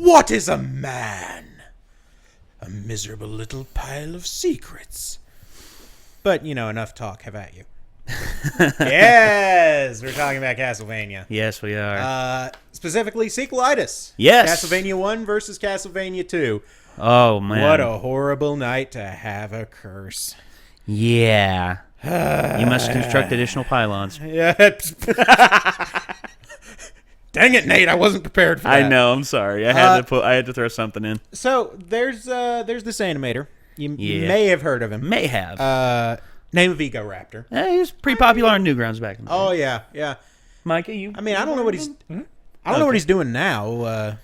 What is a man? A miserable little pile of secrets. But, enough talk. Have at you. Yes! We're talking about Castlevania. Yes, we are. Specifically, Sequelitis. Yes. Castlevania 1 versus Castlevania 2. Oh, man. What a horrible night to have a curse. Yeah. You must construct additional pylons. Yeah. Dang it, Nate! I wasn't prepared for that. I know. I'm sorry. I had to throw something in. So there's this animator. You may have heard of him. May have. Name of EgoRaptor. He was pretty popular on Newgrounds back in the day. Oh yeah. Micah, you? I mean, I don't know what he's. I don't know what he's doing now.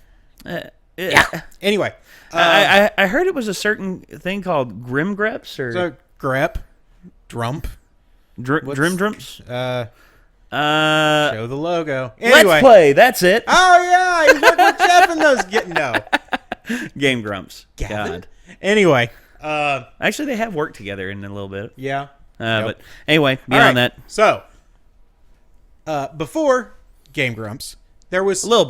Yeah. Anyway, I heard it was a certain thing called Grimgreps or so Grep, Drump, Drimdrumps. Show the logo. Anyway. Let's play. That's it. Oh yeah, he's working with Jeff in those. Game Grumps. Gavin? God. Anyway, Actually, they have worked together in a little bit. yeah. But anyway, beyond that, So, before Game Grumps, there was a little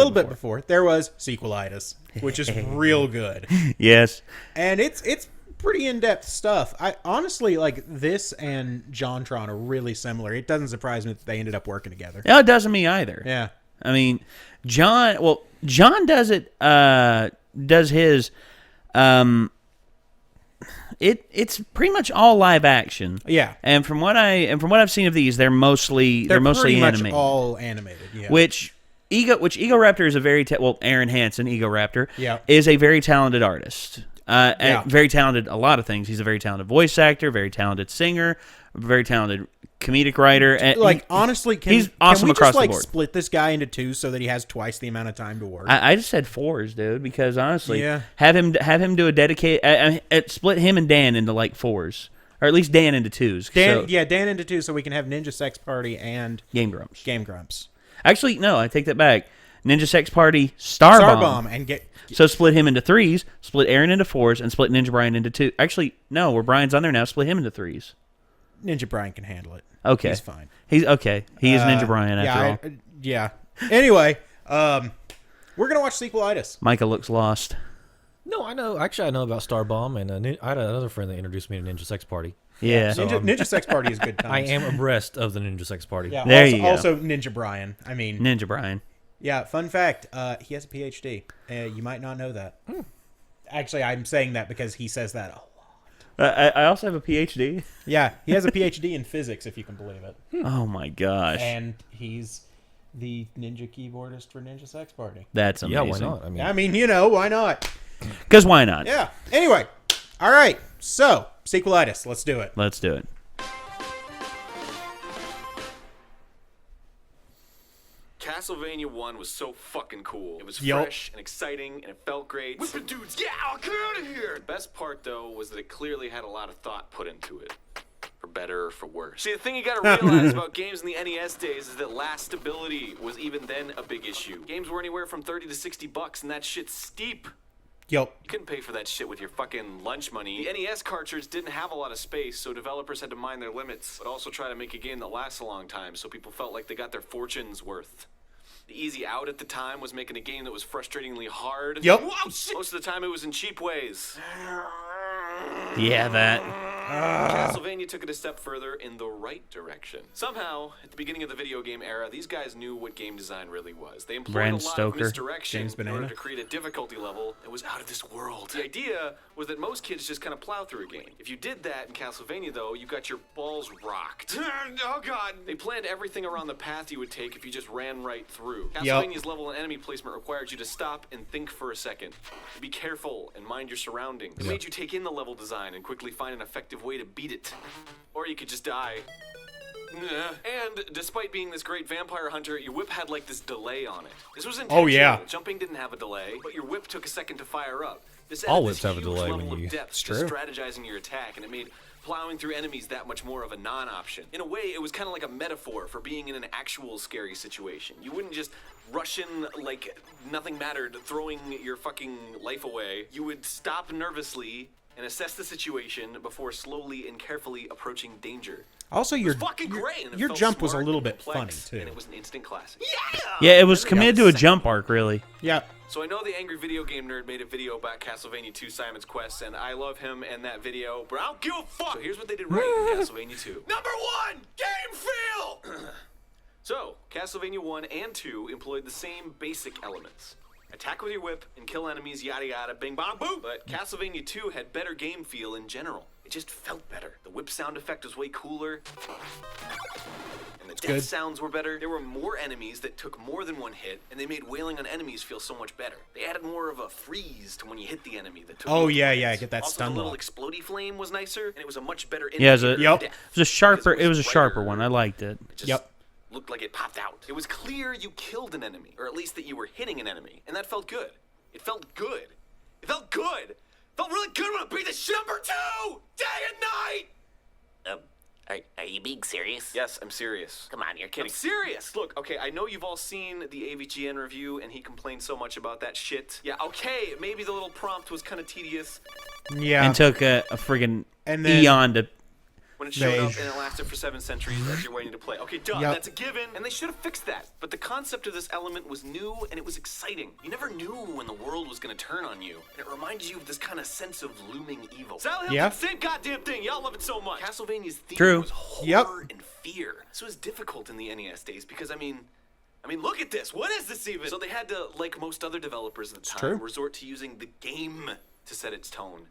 bit before there was Sequelitis, which is real good. Yes. And it's pretty in-depth stuff. I honestly like this and JonTron are really similar. It doesn't surprise me that they ended up working together. No, it doesn't me either. Yeah. I mean, John does it. Does his. It's pretty much all live action. Yeah. And from what I've seen of these, they're mostly pretty animated. much all animated. Yeah. Which EgoRaptor is a very Aaron Hansen, EgoRaptor, is a very talented artist. Very talented a lot of things. He's a very talented voice actor, very talented singer, very talented comedic writer. And honestly, he's awesome can we across just, the board. Split this guy into two so that he has twice the amount of time to work? I just said fours, dude, because honestly, have him do a dedicated. Split him and Dan into like fours, or at least Dan into twos. Dan into two, so we can have Ninja Sex Party and Game Grumps. Game Grumps. Actually, no, I take that back. Ninja Sex Party, Starbomb, and so split him into threes, split Aaron into fours, and split Ninja Brian into two. Actually, no, where Brian's on there now, split him into threes. Ninja Brian can handle it. Okay, he's fine. He's okay. He is Ninja Brian after all. Yeah. Anyway, we're gonna watch Sequelitis. Micah looks lost. No, I know. Actually, I know about Starbomb, and I had another friend that introduced me to Ninja Sex Party. Yeah, so Ninja Sex Party is good times. I am abreast of the Ninja Sex Party. Yeah, there you go. Also, Ninja Brian. I mean, Ninja Brian. Yeah, fun fact, he has a PhD. You might not know that. Actually, I'm saying that because he says that a lot. I also have a PhD. Yeah, he has a PhD in physics, if you can believe it. Oh, my gosh. And he's the ninja keyboardist for Ninja Sex Party. That's amazing. Yeah, why not? I mean, why not? Because why not? Yeah. Anyway, all right. So, Sequelitis, let's do it. Let's do it. Castlevania 1 was so fucking cool. It was fresh and exciting, and it felt great. Whipping dudes, yeah, I'll get out of here! The best part, though, was that it clearly had a lot of thought put into it. For better or for worse. See, the thing you gotta realize about games in the NES days is that last stability was even then a big issue. Games were anywhere from $30 to $60, and that shit's steep. Yup. You couldn't pay for that shit with your fucking lunch money. The NES cartridge didn't have a lot of space, so developers had to mind their limits, but also try to make a game that lasts a long time so people felt like they got their fortunes worth. The easy out at the time was making a game that was frustratingly hard. Yup. Most of the time it was in cheap ways. Yeah, that. Castlevania took it a step further in the right direction. Somehow, at the beginning of the video game era, these guys knew what game design really was. They employed Bram a lot Stoker, of misdirection James in order Banana. to create a difficulty level that was out of this world. The idea was that most kids just kind of plow through a game. If you did that in Castlevania, though, you got your balls rocked. Oh, God. They planned everything around the path you would take if you just ran right through. Castlevania's level and enemy placement required you to stop and think for a second. Be careful and mind your surroundings. It made you take in the level design and quickly find an effective way to beat it. Or you could just die. And despite being this great vampire hunter, your whip had like this delay on it. This was intentional. Oh, yeah. Jumping didn't have a delay, but your whip took a second to fire up. This All added whips this have a huge delay level when you- of depth to strategizing your attack, and it made plowing through enemies that much more of a non-option. In a way, it was kind of like a metaphor for being in an actual scary situation. You wouldn't just rush in like nothing mattered, throwing your fucking life away. You would stop nervously and assess the situation before slowly and carefully approaching danger. Also, It was fucking great. And it your felt jump was a smart little and bit funny complex, too. And it was an instant classic. Yeah, it was committed to a jump arc, really. Yeah. So I know the Angry Video Game Nerd made a video about Castlevania 2 Simon's Quest, and I love him and that video, but I don't give a fuck. So here's what they did right in Castlevania 2. Number 1, game feel! So, Castlevania 1 and 2 employed the same basic elements. Attack with your whip and kill enemies, yada yada, bing bong boom. But Castlevania 2 had better game feel in general. It just felt better. The whip sound effect was way cooler. And the death sounds were better. There were more enemies that took more than one hit, and they made wailing on enemies feel so much better. They added more of a freeze to when you hit the enemy that took Oh yeah, hits. yeah, I get that also, stun the little lock. explodey flame was nicer, and it was a much better Yeah, it was indicator a, of Yep. death. it was a sharper. Because It was a sharper brighter. one. I liked it. It just Yep. looked like it popped out. It was clear you killed an enemy, or at least that you were hitting an enemy, and that felt good. It felt good. It felt good. It felt really good when I beat the shit number 2, day and night. Are you being serious? Yes, I'm serious. Come on, you're I'm kidding. serious. Look, okay, I know you've all seen the AVGN review, and he complained so much about that shit. Yeah, okay, maybe the little prompt was kind of tedious Yeah. And took a friggin' And then- eon to. when it showed up They- and it lasted for 7 centuries as you're waiting to play. Okay, duh, Yep. that's a given, and they should have fixed that. But the concept of this element was new, and it was exciting. You never knew when the world was going to turn on you, and it reminded you of this kind of sense of looming evil. Silent Hill, Yeah. the same goddamn thing. Y'all love it so much. Castlevania's theme True. was horror Yep. and fear. This was difficult in the NES days because, I mean, look at this. What is this even? So they had to, like most other developers at the time, true. resort to using the game to set its tone.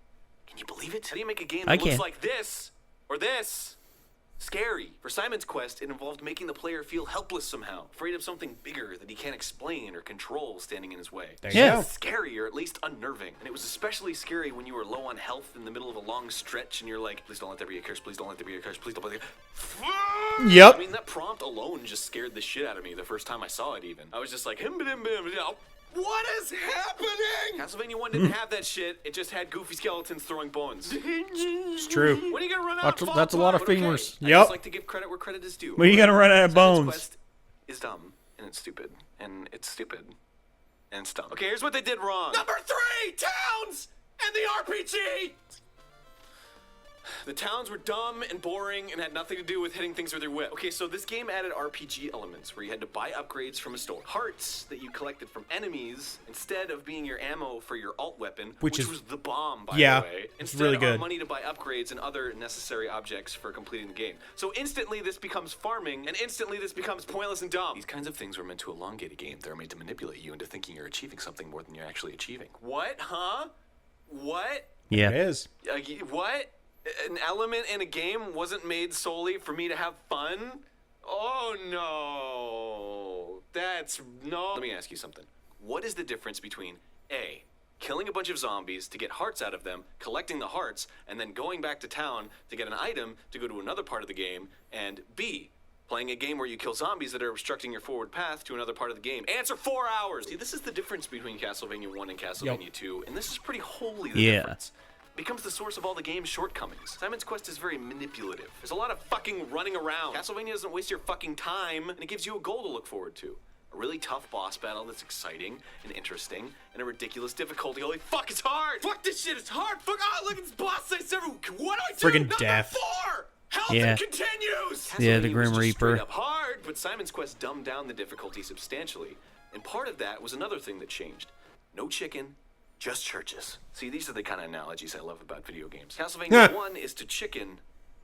Can you believe it? How do you make a game I that looks can. like this or this? Scary. For Simon's Quest, it involved making the player feel helpless somehow, afraid of something bigger that he can't explain or control standing in his way. There you Yeah. go. Scary, or at least unnerving. And it was especially scary when you were low on health in the middle of a long stretch and you're like, please don't let there be a curse, please don't let there be a curse, please don't let there be a... Yep. I mean, that prompt alone just scared the shit out of me the first time I saw it even. I was just like, what is happening? Castlevania 1 didn't have that shit. It just had goofy skeletons throwing bones. It's true. When are you gonna run out? That's a lot of But okay, fingers. I Yep. just like to give credit where credit is due. When are you gonna run out of Simon's bones? Quest is dumb, and it's stupid, and it's stupid, and it's dumb. Okay, here's what they did wrong. Number 3, towns and the RPG. The towns were dumb and boring and had nothing to do with hitting things with your whip. Okay, so this game added RPG elements where you had to buy upgrades from a store. Hearts that you collected from enemies instead of being your ammo for your alt weapon, which was the bomb, by Yeah, the way. it's Instead really are good. money to buy upgrades and other necessary objects for completing the game. So instantly this becomes farming, and instantly this becomes pointless and dumb. These kinds of things were meant to elongate a game. They're made to manipulate you into thinking you're achieving something more than you're actually achieving. What? Huh? What? Yeah. It is. What? An element in a game wasn't made solely for me to have fun? Oh no. That's no. Let me ask you something. What is the difference between A, killing a bunch of zombies to get hearts out of them, collecting the hearts, and then going back to town to get an item to go to another part of the game, and B, playing a game where you kill zombies that are obstructing your forward path to another part of the game? Answer 4 hours. See, this is the difference between Castlevania 1 and Castlevania 2, and this is pretty wholly the difference. Becomes the source of all the game's shortcomings. Simon's Quest is very manipulative. There's a lot of fucking running around. Castlevania doesn't waste your fucking time, and it gives you a goal to look forward to. A really tough boss battle that's exciting and interesting, and a ridiculous difficulty. Holy fuck, it's hard! Fuck this shit, it's hard! Fuck, look at this boss face everywhere! What do I do? Friggin' Number death. 4! Health Yeah. continues! Yeah, the Castlevania Grim was just Reaper. straight up hard, but Simon's Quest dumbed down the difficulty substantially. And part of that was another thing that changed. No chicken, just churches. See, these are the kind of analogies I love about video games. Castlevania 1 is to chicken,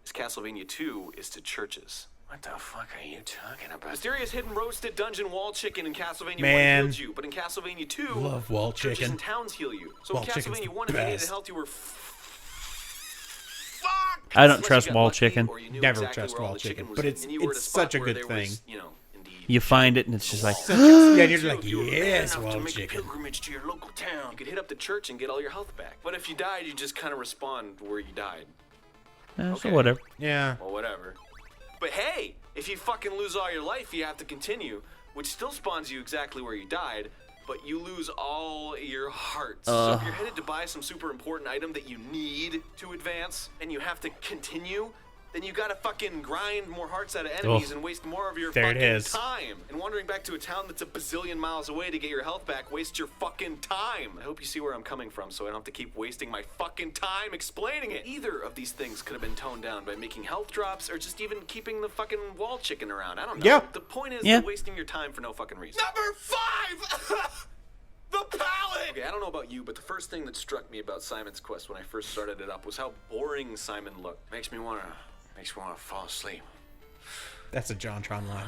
as Castlevania 2 is to churches. What the fuck are you talking about? Mysterious hidden roasted dungeon wall chicken in Castlevania 1 Man. healed you, but in Castlevania 2, Love wall churches chicken. and towns heal you. So Wall in chicken's Castlevania the 1, if you needed best. health, you were fuck! I don't Unless trust you got wall lucky chicken. or you knew Never exactly trust where all wall the chicken chicken, was but hidden, it's- and you were at it's a spot such a where good there thing. was, you know, indeed. You find it and it's just like, Yeah, and you're just like, If you were man yes, enough wall to make a chicken. pilgrimage to your local town, you could hit up the church and get all your health back. But if you died, you just kind of respawn where you died. so Okay. whatever. Yeah. Well, whatever. But hey, if you fucking lose all your life, you have to continue, which still spawns you exactly where you died, but you lose all your hearts. So if you're headed to buy some super important item that you need to advance, and you have to continue, then you gotta fucking grind more hearts out of enemies and waste more of your There it fucking is. time. And wandering back to a town that's a bazillion miles away to get your health back wastes your fucking time. I hope you see where I'm coming from so I don't have to keep wasting my fucking time explaining it. Either of these things could have been toned down by making health drops or just even keeping the fucking wall chicken around. I don't know. Yeah. The point is Yeah. wasting your time for no fucking reason. Number 5! The palette! Okay, I don't know about you, but the first thing that struck me about Simon's Quest when I first started it up was how boring Simon looked. Makes me wanna fall asleep. That's a JonTron line.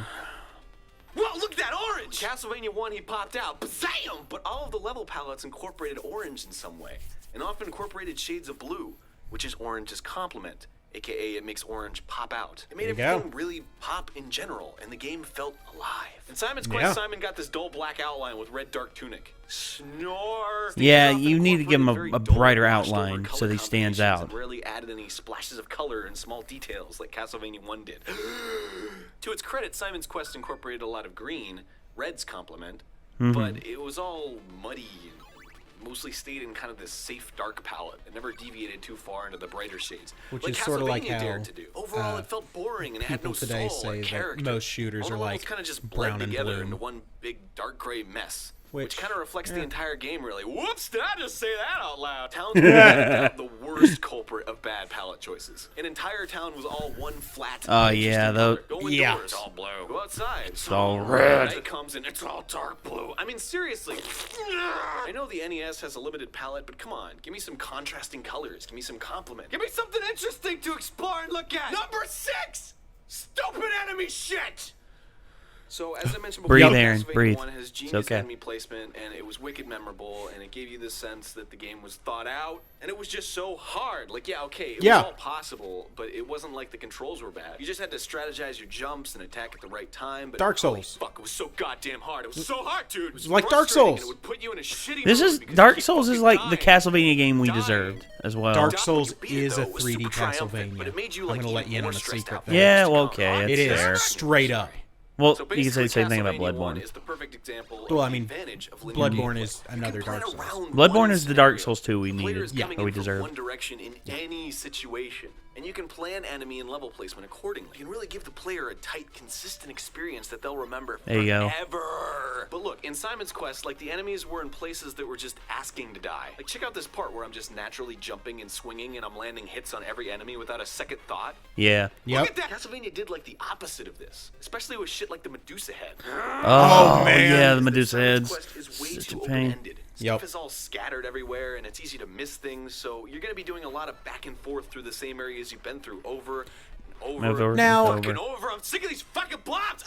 Whoa, look at that orange! Castlevania 1, he popped out. Bam! But all of the level palettes incorporated orange in some way, and often incorporated shades of blue, which is orange's complement. AKA, it makes orange pop out. It made everything really pop in general, and the game felt alive. In Simon's Quest, Simon got this dull black outline with red dark tunic. Snore! Yeah, you need to give him a brighter outline so that he stands out. Rarely added any splashes of color and small details like Castlevania 1 did. To its credit, Simon's Quest incorporated a lot of green, red's complement, but it was all muddy and mostly stayed in kind of this safe dark palette. It never deviated too far into the brighter shades, which is sort of like how dared to do. Overall, it felt boring and it had no people today soul or say character. that most shooters are like kind of just brown blend and together blue. into one big dark gray mess. Which kind of reflects the entire game, really. Whoops, did I just say that out loud? Towns were the worst culprit of bad palette choices. An entire town was all one flat. Oh, yeah, Go indoors, yeah. it's all blue. Go outside, it's all red. Night comes and it's all dark blue. I mean, seriously. I know the NES has a limited palette, but come on, give me some contrasting colors. Give me some complement. Give me something interesting to explore and look at. Number 6, stupid enemy shit. So, as I mentioned before, Breathe, Aaron, Castlevania breathe. 1 has genius It's okay. enemy placement, and it was wicked memorable, and it gave you the sense that the game was thought out, and it was just so hard. Like, yeah, okay, it was all possible, but it wasn't like the controls were bad. You just had to strategize your jumps and attack at the right time. But Dark holy Souls. fuck, it was so goddamn hard. It was so hard, dude. It was like Dark frustrating, Souls. and it would put you in a shitty This mood is because Dark you keep Souls is fucking like the dying. Castlevania game we deserved as well. Dark Souls When you beat it, is though, a it was 3D super triumphant, Castlevania. but it made you, I'm like, gonna let even you in more on a stressed secret out. there. Yeah, well, okay, It it's is fair. straight up. Well, So you can say the same thing about basically, Castlevania 1 Bloodborne. is the perfect example Well, of I the mean, advantage of linear Bloodborne gameplay. is another You can plan Dark Souls. around Bloodborne one is the Dark scenario. Souls 2 we The player needed. is Yeah, coming or we in from deserved. one direction in any situation, and you can plan enemy and level placement accordingly. You can really give the player a tight, consistent experience that they'll remember There you go. forever. But look, in Simon's Quest, like, the enemies were in places that were just asking to die. Like, check out this part where I'm just naturally jumping and swinging, and I'm landing hits on every enemy without a second thought. Yeah. Yep. Look at that! Castlevania did like the opposite of this, especially with shit like the Medusa head. Oh, man. yeah, the Is that Medusa Simon's heads. Quest is way Such too a pain. open-ended. Stuff is all scattered everywhere, and it's easy to miss things. So you're going to be doing a lot of back and forth through the same areas you've been through over and over. Now- Fucking over. I'm sick of these fucking blobs.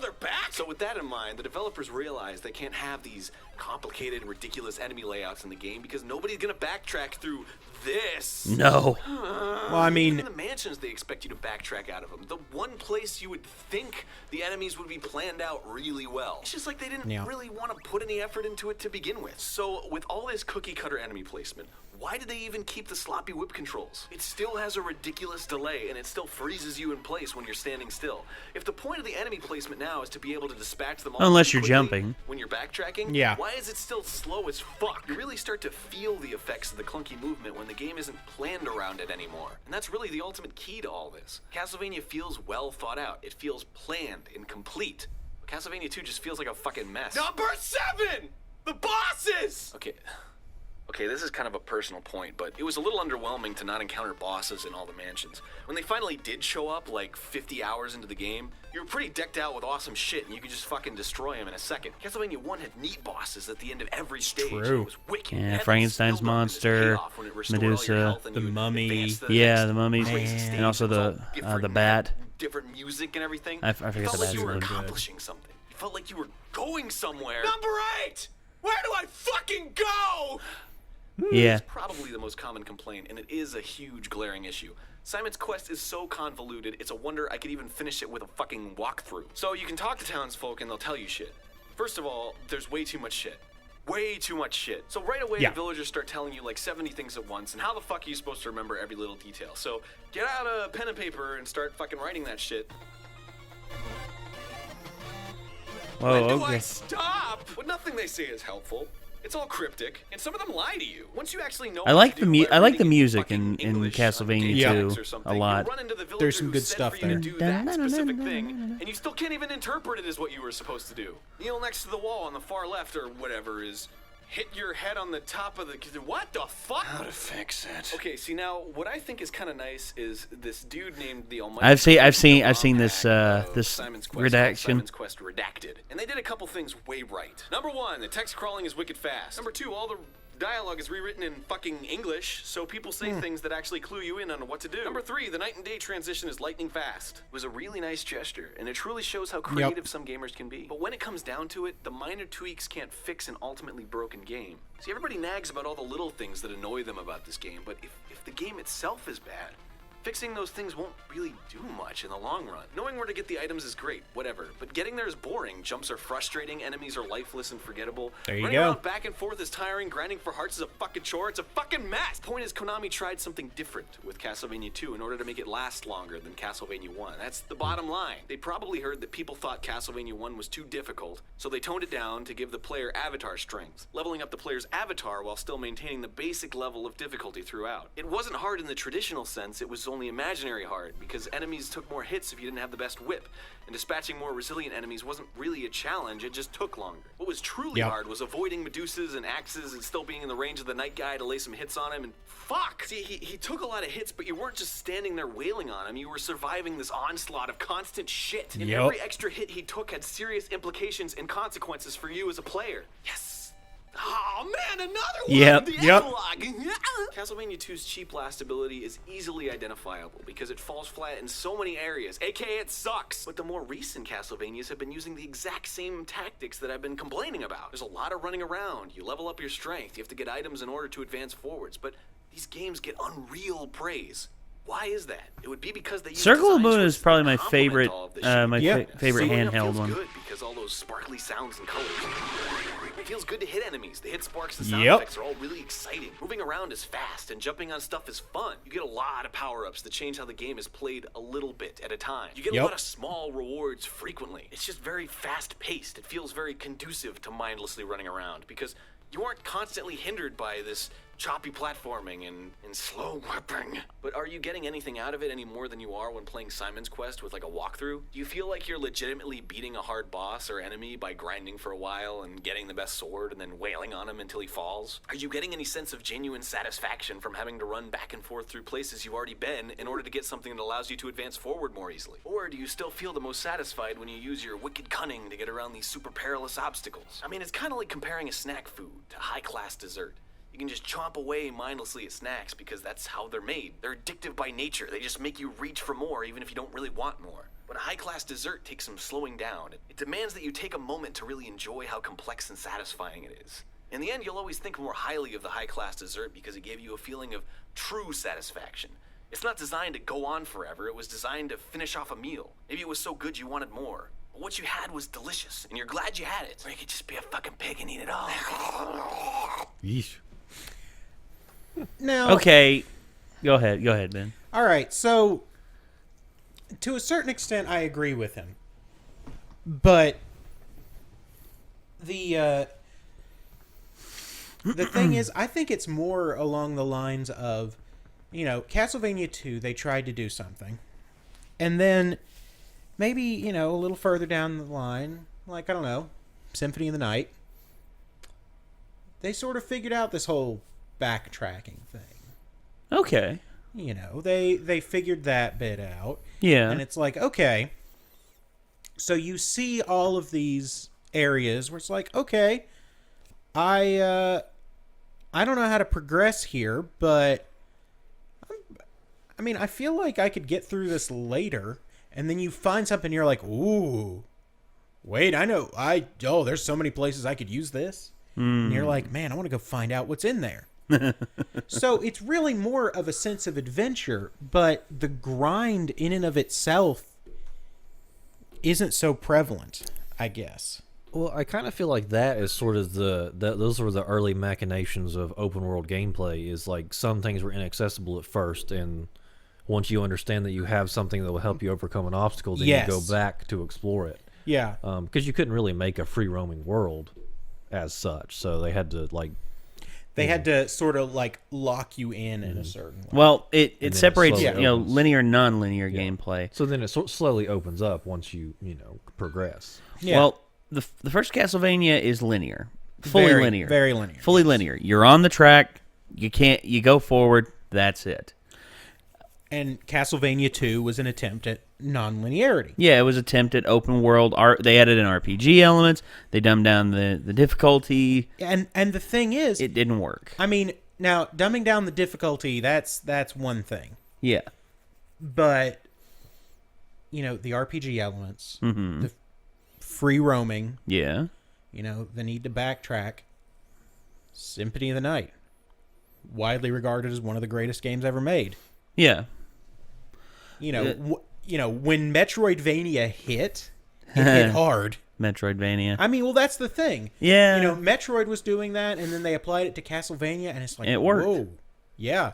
They're back. So with that in mind, the developers realized they can't have these complicated, ridiculous enemy layouts in the game because nobody's going to backtrack through this. No. Well, I mean, Even in the mansions, they expect you to backtrack out of them. The one place you would think the enemies would be planned out really well. It's just like they didn't really want to put any effort into it to begin with. So with all this cookie cutter enemy placement, why did they even keep the sloppy whip controls? It still has a ridiculous delay, and it still freezes you in place when you're standing still. If the point of the enemy placement now is to be able to dispatch them all Unless you're quickly jumping. when you're backtracking, Yeah. why is it still slow as fuck? You really start to feel the effects of the clunky movement when the game isn't planned around it anymore. And that's really the ultimate key to all this. Castlevania feels well thought out. It feels planned and complete. But Castlevania 2 just feels like a fucking mess. Number 7! The bosses! Okay, this is kind of a personal point, but it was a little underwhelming to not encounter bosses in all the mansions. When they finally did show up, like 50 hours into the game, you were pretty decked out with awesome shit, and you could just fucking destroy them in a second. Castlevania 1 had neat bosses at the end of every stage. True. It was wicked. Yeah, It had Frankenstein's this build-up and this monster, payoff when it restored all your Medusa, health and the you would mummy. advance to Yeah, next the mummies, crazy stage. and also It was all the different bat. map, different music and everything. I forget You felt the like bat's you were really good. accomplishing something. You felt like you were going somewhere. Number 8! Where do I fucking go? Yeah. It's probably the most common complaint, and it is a huge glaring issue. Simon's Quest is so convoluted, it's a wonder I could even finish it with a fucking walkthrough. So you can talk to townsfolk and they'll tell you shit. First of all, there's way too much shit. Way too much shit. So right away, the villagers start telling you like 70 things at once, and how the fuck are you supposed to remember every little detail? So get out a pen and paper and start fucking writing that shit. Whoa, When do I okay. stop? But nothing they say is helpful. It's all cryptic, and some of them lie to you. Once you actually know, I like the music in Castlevania 2 a lot. There's some good stuff there. Do that specific thing, and you still can't even interpret it as what you were supposed to do. Kneel next to the wall on the far left, or whatever is. Hit your head on the top of the... What the fuck? How to fix it? Okay, see now, what I think is kind of nice is this dude named the Almighty... I've seen this Simon's Quest, redaction. Simon's Quest Redacted. And they did a couple things way right. Number one, the text crawling is wicked fast. Number two, all the dialogue is rewritten in fucking English, so people say things that actually clue you in on what to do. Number three, the night and day transition is lightning fast. It was a really nice gesture, and it truly shows how creative some gamers can be. But when it comes down to it, the minor tweaks can't fix an ultimately broken game. See, everybody nags about all the little things that annoy them about this game, but if the game itself is bad, fixing those things won't really do much in the long run. Knowing where to get the items is great, whatever. But getting there is boring. Jumps are frustrating, enemies are lifeless and forgettable. There you Running go. around back and forth is tiring, grinding for hearts is a fucking chore. It's a fucking mess! Point is, Konami tried something different with Castlevania 2 in order to make it last longer than Castlevania 1. That's the bottom line. They probably heard that people thought Castlevania 1 was too difficult, so they toned it down to give the player avatar strength, leveling up the player's avatar while still maintaining the basic level of difficulty throughout. It wasn't hard in the traditional sense, it was only imaginary hard, because enemies took more hits if you didn't have the best whip, and dispatching more resilient enemies wasn't really a challenge, it just took longer. What was truly hard was avoiding Medusas and axes and still being in the range of the night guy to lay some hits on him, and fuck! See, he took a lot of hits, but you weren't just standing there wailing on him, you were surviving this onslaught of constant shit, and every extra hit he took had serious implications and consequences for you as a player. Yes! Oh man, another one! The epilogue! Castlevania 2's cheap last ability is easily identifiable because it falls flat in so many areas, aka it sucks. But the more recent Castlevanias have been using the exact same tactics that I've been complaining about. There's a lot of running around, you level up your strength, you have to get items in order to advance forwards, but these games get unreal praise. Why is that? It would be because they use Circle of design Moon is choices probably that my complement favorite, all of this shit. favorite Slowing up handheld feels one. good because all those sparkly sounds and colors. It feels good to hit enemies. The hit sparks and sound Yep. effects are all really exciting. Moving around is fast, and jumping on stuff is fun. You get a lot of power-ups that change how the game is played a little bit at a time. You get a lot of small rewards frequently. It's just very fast-paced. It feels very conducive to mindlessly running around because you aren't constantly hindered by this choppy platforming and slow whipping. But are you getting anything out of it any more than you are when playing Simon's Quest with like a walkthrough? Do you feel like you're legitimately beating a hard boss or enemy by grinding for a while and getting the best sword and then wailing on him until he falls? Are you getting any sense of genuine satisfaction from having to run back and forth through places you've already been in order to get something that allows you to advance forward more easily? Or do you still feel the most satisfied when you use your wicked cunning to get around these super perilous obstacles? I mean, it's kind of like comparing a snack food to high-class dessert. You can just chomp away mindlessly at snacks because that's how they're made. They're addictive by nature. They just make you reach for more even if you don't really want more. But a high-class dessert takes some slowing down. It demands that you take a moment to really enjoy how complex and satisfying it is. In the end, you'll always think more highly of the high-class dessert because it gave you a feeling of true satisfaction. It's not designed to go on forever. It was designed to finish off a meal. Maybe it was so good you wanted more. But what you had was delicious, and you're glad you had it. Or you could just be a fucking pig and eat it all. Yeesh. Now, Okay, go ahead, Ben. all right, so to a certain extent, I agree with him, but the thing is, I think it's more along the lines of, you know, Castlevania 2, they tried to do something, and then maybe, you know, a little further down the line, like, I don't know, Symphony of the Night, they sort of figured out this whole backtracking thing. Okay. You know, they figured that bit out. Yeah. And it's like, okay, so you see all of these areas where it's like, okay, I don't know how to progress here, but I mean, I feel like I could get through this later. And then you find something, you're like, ooh, wait, there's so many places I could use this. And you're like, man, I want to go find out what's in there. So it's really more of a sense of adventure, but the grind in and of itself isn't so prevalent, I guess. Well, I kind of feel like that is sort of those were the early machinations of open world gameplay. Is like some things were inaccessible at first, and once you understand that you have something that will help you overcome an obstacle, then you go back to explore it. Yeah. Because you couldn't really make a free roaming world. as such. So they had to They had to sort of like lock you in a certain way. Well, it then it separates slowly opens. linear and non-linear gameplay. So then it slowly opens up once you progress. Yeah. Well, the first Castlevania is linear, fully linear, very linear, fully linear. You're on the track. You go forward. That's it. And Castlevania 2 was an attempt at non-linearity. Yeah, it was attempt at open world art. They added in RPG elements. They dumbed down the difficulty. And the thing is, It didn't work. I mean, now dumbing down the difficulty, that's one thing. Yeah. But the RPG elements, the free roaming, Yeah. the need to backtrack. Symphony of the Night, widely regarded as one of the greatest games ever made. Yeah. When Metroidvania hit, it hit hard. Metroidvania. I mean, well, that's the thing. Yeah. Metroid was doing that, and then they applied it to Castlevania, and it's like, It worked. whoa, yeah,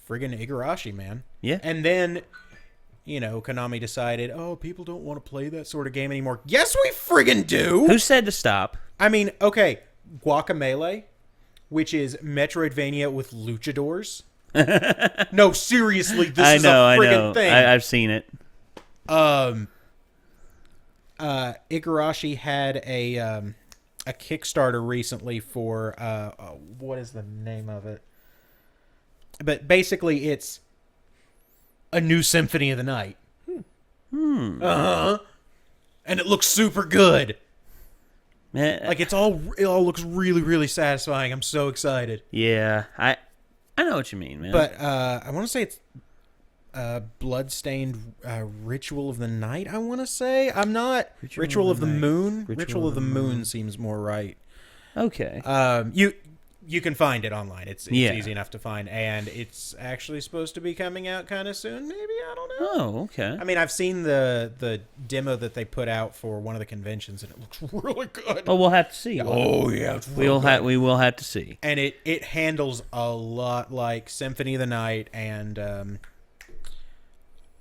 friggin' Igarashi, man. Yeah. And then, Konami decided, oh, people don't want to play that sort of game anymore. Yes, we friggin' do. Who said to stop? I mean, okay, Guacamelee, which is Metroidvania with luchadors. No, seriously, this is a friggin' thing. I've seen it. Igarashi had a Kickstarter recently for what is the name of it? But basically, it's a new Symphony of the Night. And it looks super good. Like it all looks really, really satisfying. I'm so excited. Yeah, I know what you mean, man. But I want to say it's Bloodstained Ritual of the Night, I want to say. I'm not. Ritual of the Moon. Ritual of the Moon seems more right. Okay. You can find it online. It's Yeah. easy enough to find, and it's actually supposed to be coming out kind of soon. Maybe, I don't know. Oh, okay. I mean, I've seen the demo that they put out for one of the conventions, and it looks really good. Oh, we'll have to see. Oh yeah, it's we will have to see. And it handles a lot like Symphony of the Night and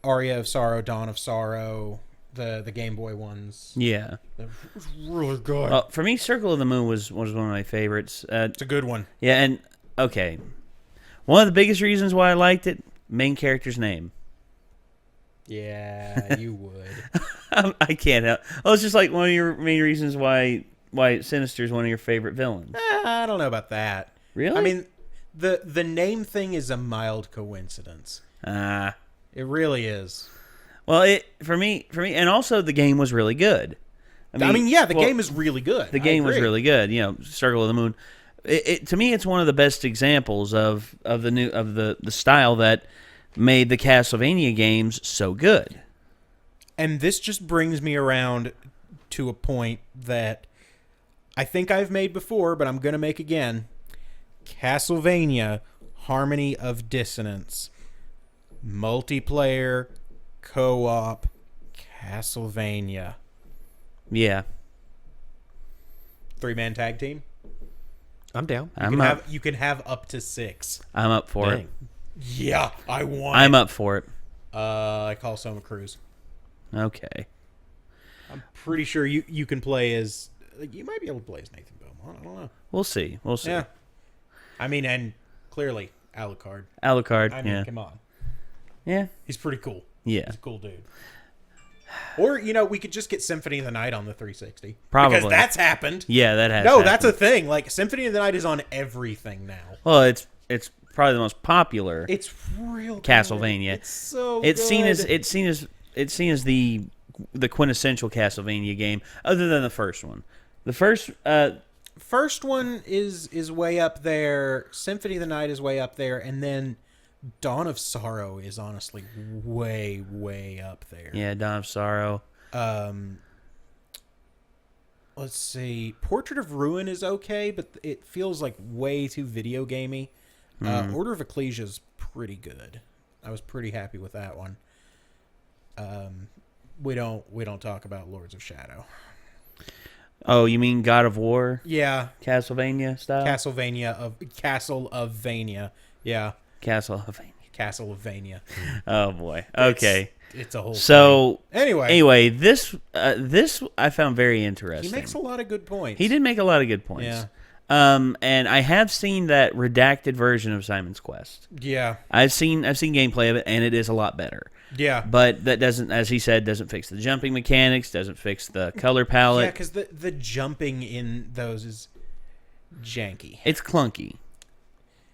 Aria of Sorrow, Dawn of Sorrow, the Game Boy ones. Yeah. It was really good. For me, Circle of the Moon was one of my favorites. It's a good one. Yeah, and okay, one of the biggest reasons why I liked it, main character's name. Yeah, you would. I can't help. Oh, it's just like one of your main reasons why Sinister is one of your favorite villains. I don't know about that. Really? I mean, the name thing is a mild coincidence. It really is. Well, for me, and also the game was really good. I mean, yeah, the game is really good. The game was really good. Circle of the Moon. To me, it's one of the best examples of the style that made the Castlevania games so good. And this just brings me around to a point that I think I've made before, but I'm going to make again. Castlevania Harmony of Dissonance. Multiplayer, co-op, Castlevania. Yeah. 3-man tag team. I'm down. You can have up to 6. I'm up for it. Yeah, I want I'm up for it. I call Soma Cruz. Okay. I'm pretty sure you can play as... You might be able to play as Nathan Beaumont. I don't know. We'll see. Yeah. I mean, and clearly, Alucard. Alucard, I mean, yeah. come on. Yeah. He's pretty cool. Yeah. He's a cool dude. Or, we could just get Symphony of the Night on the 360. Probably. Because that's happened. Yeah, that has No, happened. that's a thing. Like, Symphony of the Night is on everything now. Well, it's probably the most popular It's real Castlevania. Good. It's so it's good. seen as the quintessential Castlevania game, other than the first one. The First one is way up there. Symphony of the Night is way up there, and then Dawn of Sorrow is honestly way, way up there. Yeah, Dawn of Sorrow. Let's see. Portrait of Ruin is okay, but it feels like way too video gamey. Order of Ecclesia is pretty good. I was pretty happy with that one. We don't talk about Lords of Shadow. Oh, you mean God of War? Yeah, Castlevania style? Castle of Vania. Yeah. Castlevania. Castlevania. Oh boy. Okay. It's a whole So thing. Anyway, this I found very interesting. He makes a lot of good points. He did make a lot of good points. Yeah. And I have seen that redacted version of Simon's Quest. Yeah. I've seen gameplay of it, and it is a lot better. Yeah. But that doesn't, as he said, doesn't fix the jumping mechanics, doesn't fix the color palette. Yeah, because the jumping in those is janky. It's clunky.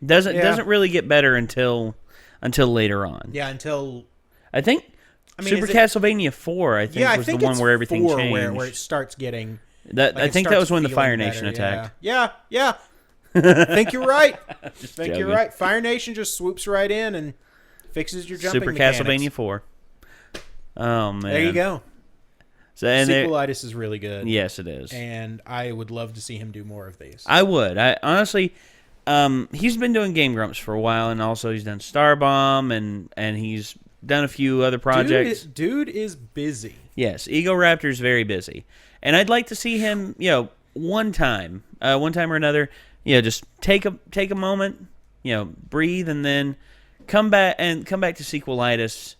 Doesn't really get better until later on. Yeah, until I think Super Castlevania 4. I think was the one where everything changed. Where it starts getting. That like I think that was when the Fire Nation better. attacked. Yeah. Think you're right. Joking. You're right. Fire Nation just swoops right in and fixes your jumping Super mechanics. Castlevania 4. Oh man. There you go. So and Sequelitis is really good. Yes, it is. And I would love to see him do more of these. I would. I honestly, he's been doing Game Grumps for a while, and also he's done Starbomb, and he's done a few other projects. Dude is busy. Yes, EgoRaptor is very busy, and I'd like to see him, one time or another, just take a moment, breathe, and then come back to Sequelitis,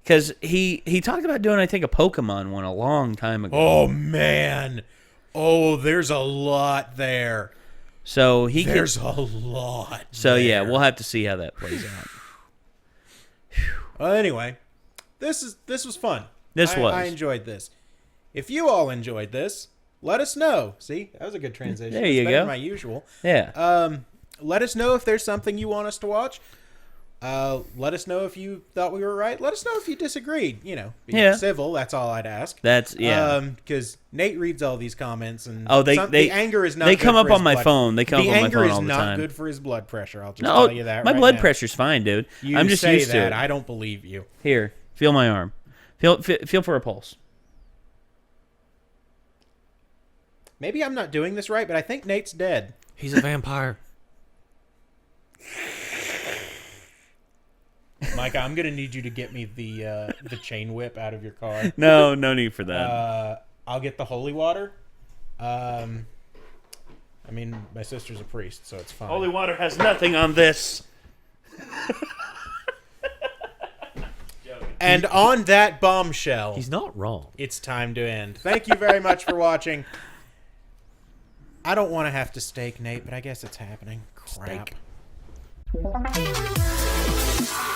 because he talked about doing, I think, a Pokemon one a long time ago. Oh man, there's a lot there. So there's a lot. So there. yeah, we'll have to see how that plays out. Well, anyway, this was fun. I enjoyed this. If you all enjoyed this, let us know. See, that was a good transition. There you better go. than my usual. Yeah. Let us know if there's something you want us to watch. Let us know if you thought we were right. Let us know if you disagreed. Be civil. That's all I'd ask. Because Nate reads all these comments, and the anger is not. They good come up for on his my blood. phone. They come up on my phone all the The anger is not time. good for his blood pressure. I'll just tell you that. My right blood now. pressure's fine, dude. You I'm just say used to that. it. I don't believe you. Here, feel my arm. Feel for a pulse. Maybe I'm not doing this right, but I think Nate's dead. He's a vampire. Micah, I'm gonna need you to get me the chain whip out of your car. No need for that. I'll get the holy water. I mean, my sister's a priest, so it's fine. Holy water has nothing on this. And on that bombshell, He's not wrong. it's time to end. Thank you very much for watching. I don't want to have to stake Nate, but I guess it's happening. Crap. Steak.